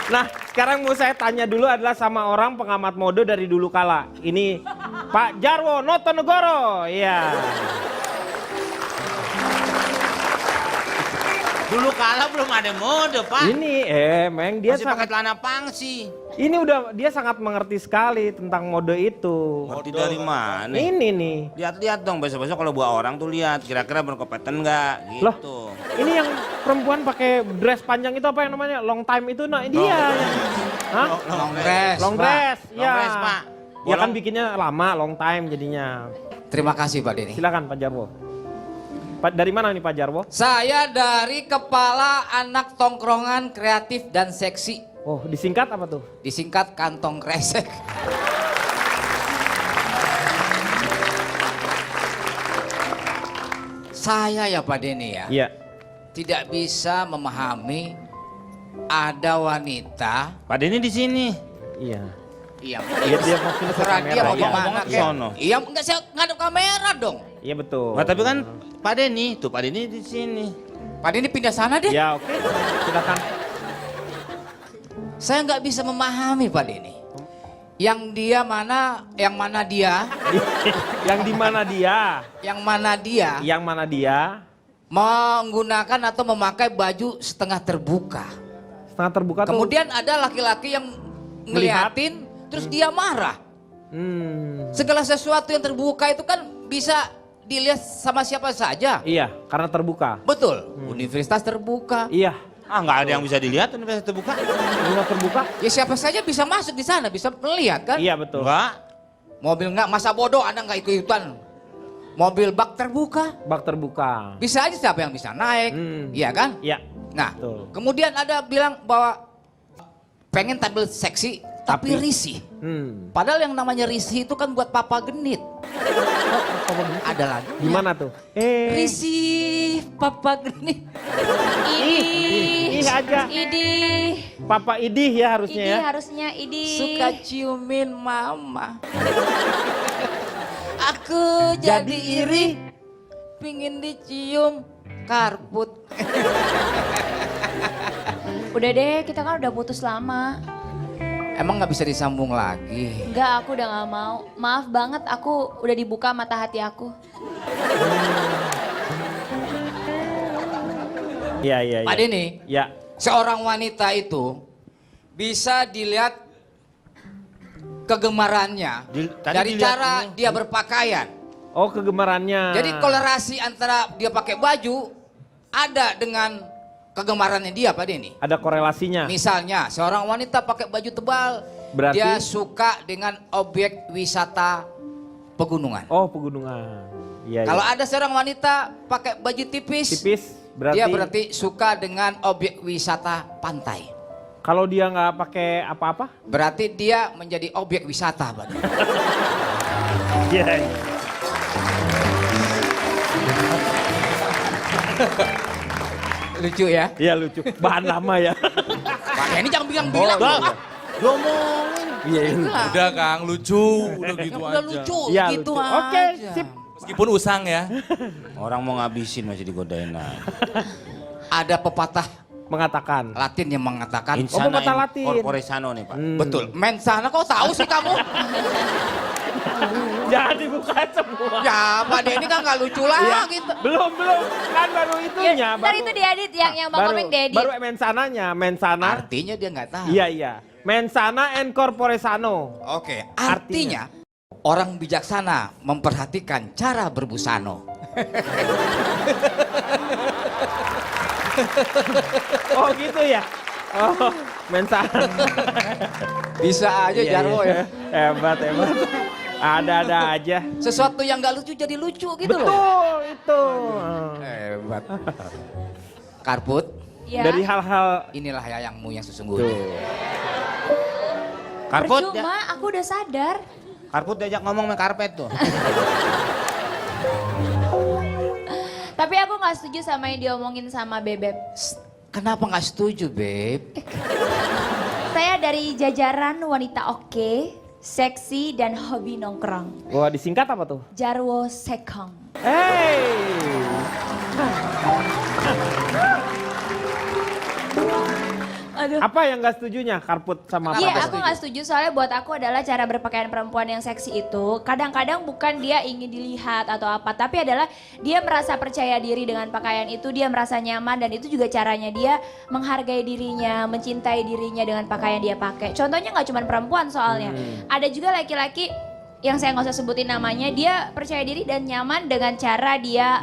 Nah, sekarang mau saya tanya dulu adalah sama orang pengamat mode dari dulu kala. Ini Pak Jarwo Notonegoro. Iya. Dulu kala belum ada mode, Pak. Ini Meng dia Masih pakai sangat celana pangsi. ini udah dia sangat mengerti sekali tentang mode itu. Ngerti dari mana? Ini nih. Lihat-lihat dong, besok-besok kalau buat orang tuh lihat kira-kira berkompeten nggak Loh, gitu. ini yang perempuan pakai dress panjang itu apa yang namanya? Long time itu nah dia. Hah? Long dress. Long dress. Long Ya. dress, Pak. Ya kan bikinnya lama, long time jadinya. Terima kasih Pak Denny. Silakan Pak Jarwo. Dari mana nih Pak Jarwo? Saya dari Kepala Anak Tongkrongan Kreatif dan Seksi. Oh, disingkat apa tuh? Disingkat Kantong Kresek. Saya ya Pak Denny ya, Iya. tidak bisa memahami ada wanita. Pak Denny di sini. Iya. Iya, Iya dia maksudnya ke terserah dia kamera. mau Iya. kemana Ke kek. sono. Iya, enggak saya ngadep kamera dong. Iya betul. Nah, tapi kan Pak Denny, tuh Pak Denny di sini. Pak Denny pindah sana deh. Ya oke. Silakan. Saya nggak bisa memahami Pak Denny. Yang dia mana, yang mana dia, Yang di mana dia? yang mana dia Yang mana dia? menggunakan atau memakai baju setengah terbuka. Setengah terbuka tuh. Kemudian ada laki-laki yang ngeliatin, terus dia marah. Segala sesuatu yang terbuka itu kan bisa dilihat sama siapa saja. Iya, karena terbuka. Betul. Universitas terbuka. Iya. Ah, nggak ada yang bisa dilihat universitas terbuka. Rumah terbuka? Ya siapa saja bisa masuk di sana, bisa melihat kan? Iya betul. Enggak. Mobil nggak, masa bodoh Anda nggak ikut-ikutan. Mobil bak terbuka. Bak terbuka. Bisa aja siapa yang bisa naik, iya kan? Iya. Nah, Betul. kemudian ada bilang bahwa pengen tampil seksi, tapi risih. Padahal yang namanya risih itu kan buat papa genit. Ada lagi. Gimana tuh? Risih, papa genit. Ih aja. Idih. Papa Idih ya harusnya Idih ya. harusnya Idih. Suka ciumin mama. Aku jadi iri, pingin dicium karput. Udah deh, kita kan udah putus lama. Emang nggak bisa disambung lagi? Enggak, aku udah gak mau. Maaf banget, aku udah dibuka mata hati aku. Iya iya. Pak Denny, Ya. seorang wanita itu bisa dilihat kegemarannya Tadi dari dilihat cara ini. dia berpakaian. Oh kegemarannya. Jadi kolerasi antara dia pakai baju ada dengan kegemarannya dia Pak Denny. Ada korelasinya. Misalnya seorang wanita pakai baju tebal, Berarti? dia suka dengan objek wisata pegunungan. Oh pegunungan. Iya. Kalau iya. ada seorang wanita pakai baju tipis, Tipis berarti. dia berarti suka dengan objek wisata pantai. Kalau dia nggak pakai apa-apa? Berarti dia menjadi objek wisata, Pak. Iya. Lucu ya? Iya lucu. Bahan lama ya. Pak ini jangan bilang-bilang. Ngomongin. Iya. Udah Kang, lucu, udah gitu Udah aja. lucu, Iya gitu lucu. aja. Oke sip. Meskipun usang ya. Orang mau ngabisin masih digodain aja. Ada pepatah Mengatakan. Latin yang mengatakan, Oh, pepatah in Latin. corpore sano nih, Pak. betul, mensana kok tahu sih kamu? Jangan dibuka semua. Ya, Pak Denny kan nggak lucu lah Iya. gitu. Belum. Kan baru itunya. Ya, ntar itu diedit yang Bang Komeng diedit. Baru mensananya. Mensana. Artinya dia nggak tahu. Iya. Mensana and corpore sano. Oke, artinya orang bijaksana memperhatikan cara berbusano. Oh gitu ya. Oh mensana. Bisa aja Iya, Jarwo iya. ya. Hebat. Ada aja. Sesuatu yang nggak lucu jadi lucu gitu loh. Betul itu. Hebat. Karput, Ya. Dari hal-hal inilah yayangmu yang sesungguhnya. Karput, ya. Percuma, aku udah sadar. Karput diajak ngomong sama karpet tuh. Tapi aku gak setuju sama yang diomongin sama Bebek. Kenapa nggak setuju, Beb? Saya dari jajaran wanita oke, seksi, dan hobi nongkrong. Wah disingkat apa tuh? Jarwo Sekong. Hey. Aduh. Apa yang nggak setujunya Karput sama Iya, Papa? aku nggak setuju soalnya buat aku adalah cara berpakaian perempuan yang seksi itu kadang-kadang bukan dia ingin dilihat atau apa, tapi adalah dia merasa percaya diri dengan pakaian itu, dia merasa nyaman dan itu juga caranya dia menghargai dirinya, mencintai dirinya dengan pakaian dia pakai. Contohnya nggak cuma perempuan soalnya, ada juga laki-laki yang saya nggak usah sebutin namanya, dia percaya diri dan nyaman dengan cara dia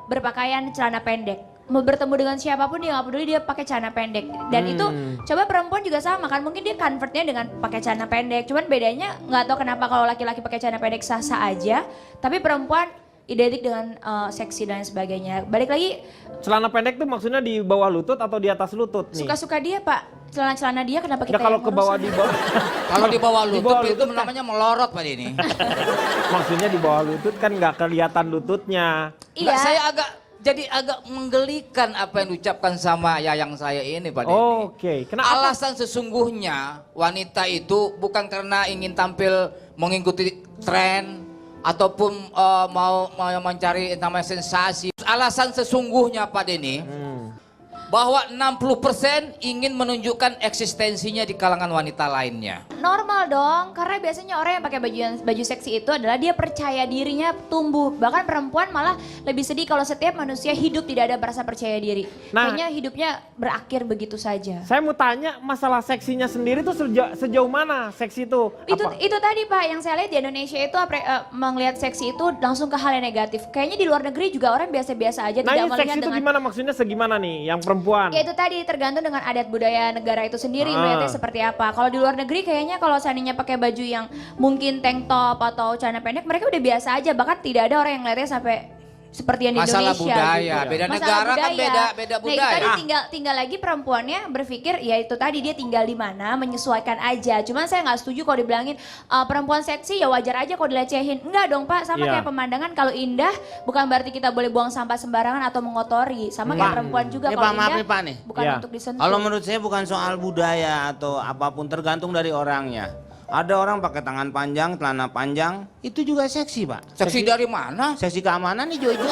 berpakaian celana pendek. Mau bertemu dengan siapapun dia nggak peduli, dia pakai celana pendek dan itu coba perempuan juga sama kan, mungkin dia convertnya dengan pakai celana pendek, cuman bedanya nggak tahu kenapa kalau laki-laki pakai celana pendek sah-sah aja tapi perempuan identik dengan seksi dan sebagainya. Balik lagi, Celana pendek tuh maksudnya di bawah lutut atau di atas lutut nih? suka-suka dia Pak, celana-celana dia kenapa kita Ya kalau yang ke bawah ngurusin? di bawah. Kalau di bawah lutut, bawah itu lutut kan. namanya melorot Pak Denny. Maksudnya di bawah lutut kan nggak kelihatan lututnya. Enggak, Iya. saya agak menggelikan apa yang diucapkan sama yayang saya ini Pak Denny. Oke, kenapa? Alasan sesungguhnya wanita itu bukan karena ingin tampil mengikuti tren ataupun mau mencari namanya sensasi. Alasan sesungguhnya Pak Denny bahwa 60% ingin menunjukkan eksistensinya di kalangan wanita lainnya. Normal dong, karena biasanya orang yang pakai baju seksi itu adalah dia percaya dirinya tumbuh. Bahkan perempuan malah lebih sedih kalau setiap manusia hidup tidak ada merasa percaya diri. Nah. Kayaknya hidupnya berakhir begitu saja. Saya mau tanya masalah seksinya sendiri tuh sejauh mana seksi itu? Apa? Itu tadi Pak, yang saya lihat di Indonesia itu melihat seksi itu langsung ke hal yang negatif. Kayaknya di luar negeri juga orang biasa-biasa aja Nah tidak ini melihat seksi itu dengan... gimana maksudnya segimana nih yang perempuan? Ya itu tadi tergantung dengan adat budaya negara itu sendiri Ah. melihatnya seperti apa. Kalau di luar negeri kayaknya kalau seandainya pakai baju yang mungkin tank top atau celana pendek mereka udah biasa aja, bahkan tidak ada orang yang ngeliatnya sampai seperti yang di Masalah Indonesia. budaya, gitu. beda Masalah negara kan budaya. beda Nah itu budaya. tadi tinggal lagi perempuannya berpikir ya itu tadi dia tinggal di mana menyesuaikan aja. Cuman saya nggak setuju kalau dibilangin perempuan seksi ya wajar aja kalau dilecehin. Enggak dong Pak, sama Iya. kayak pemandangan kalau indah bukan berarti kita boleh buang sampah sembarangan atau mengotori. Sama kayak perempuan juga Ini kalau Pak, maaf indah nih, Pak, nih. bukan Iya. untuk disentuh. Kalau menurut saya bukan soal budaya atau apapun, tergantung dari orangnya. Ada orang pakai tangan panjang, celana panjang, itu juga seksi Pak. Seksi dari mana? Seksi keamanan nih Jojo.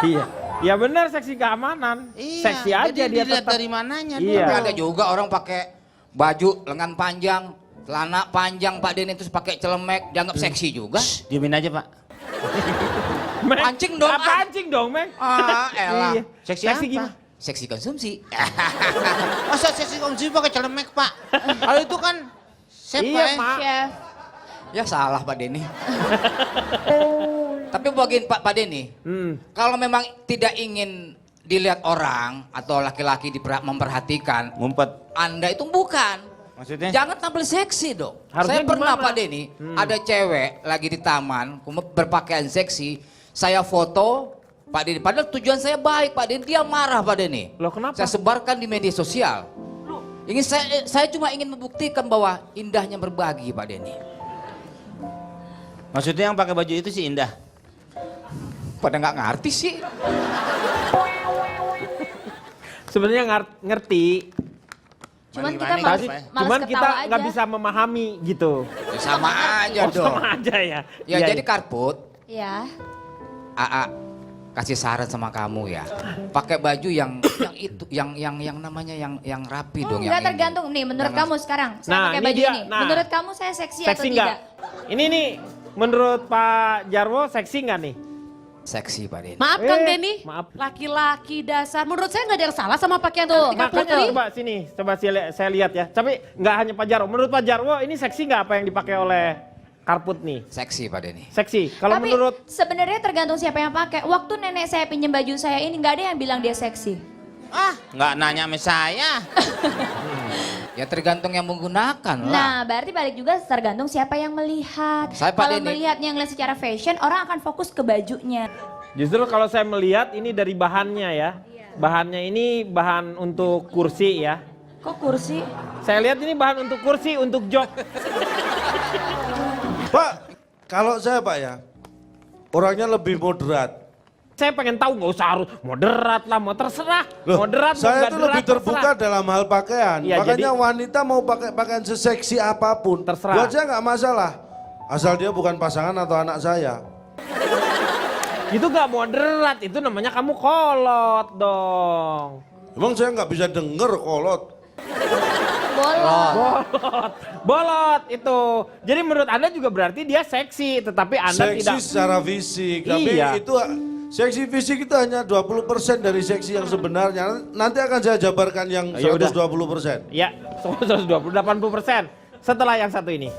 Iya. Ya benar seksi keamanan. Seksi aja jadi dia dilihat tetap. dari mananya. Iya. Tapi ada juga orang pakai baju lengan panjang, celana panjang Pak Denny terus pakai celemek, dianggap seksi juga. Diemin aja Pak. Meng, Pancing dong, apa ah. pancing dong, Meng? Ah, elah. Iya. Seksi apa? gimana? Seksi konsumsi. Masa seksi konsumsi pakai celemek Pak? Kalau itu kan chef Iya, Pak, ya. Pak. Chef. Ya salah Pak Denny. Tapi bagian Pak Denny, kalau memang tidak ingin dilihat orang atau laki-laki memperhatikan, Ngumpet. Anda itu bukan. Maksudnya? Jangan tampil seksi dong. Harusnya Saya pernah gimana? Pak Denny, ada cewek lagi di taman, berpakaian seksi, saya foto Pak Denny. Padahal tujuan saya baik Pak Denny, dia marah Pak Denny. Loh, kenapa? Saya sebarkan di media sosial. Saya cuma ingin membuktikan bahwa indahnya berbagi Pak Denny. Maksudnya yang pakai baju itu sih indah. Pada nggak ngerti sih. Sebenarnya ngerti. Cuman Gimana kita nih, males, Pak? males Cuman ketawa kita aja. nggak bisa memahami gitu. Ya sama aja Oh, dong. sama aja ya. Ya Iya, jadi iya. Karput, Ya. AA kasih saran sama kamu ya. Pakai baju yang itu yang namanya yang rapi dong, yang Enggak ini. tergantung nih menurut Jangan- kamu sekarang. Saya Nah, pakai ini baju dia. ini. Nah. Menurut kamu saya seksi atau Seksi tidak? nggak? Ini nih, menurut Pak Jarwo seksi nggak nih? Seksi Pak Denny. Maaf Kang Denny, maaf. laki-laki dasar. Menurut saya nggak ada yang salah sama pakaian Tuh, Kartika Makanya Putri. coba sini, coba saya lihat ya. Tapi nggak hanya Pak Jarwo. Menurut Pak Jarwo ini seksi nggak apa yang dipakai oleh Karput nih? Seksi Pak Denny. Seksi. Kalau Tapi menurut sebenarnya tergantung siapa yang pakai. Waktu nenek saya pinjam baju saya ini nggak ada yang bilang dia seksi. Nggak nanya sama saya. Ya tergantung yang menggunakan lah. Nah, berarti balik juga tergantung siapa yang melihat. Saya Pak Kalau Denny. melihatnya ngeliat secara fashion, orang akan fokus ke bajunya. justru kalau saya melihat ini dari bahannya ya. Bahannya ini bahan untuk kursi ya. Kok kursi? Saya lihat ini bahan untuk kursi, untuk jok. Pak, kalau saya Pak ya, orangnya lebih moderat. Saya pengen tahu nggak usah harus moderat lah, mau terserah. Loh, Moderat mau saya nggak itu moderat, lebih terbuka terserah. dalam hal pakaian. Iya, Makanya jadi- wanita mau pakai pakaian seseksi apapun, Terserah. buat saya nggak masalah. Asal dia bukan pasangan atau anak saya. Itu gak moderat, itu namanya kamu kolot dong. Emang saya nggak bisa denger kolot. Bolot itu. Jadi menurut Anda juga berarti dia seksi, tetapi Anda Seksi tidak. secara fisik, tapi Iya. itu seksi fisik itu hanya 20% dari seksi yang sebenarnya. Nanti akan saya jabarkan yang Ya udah. 120%. Ya, 120, 80%. Setelah yang satu ini.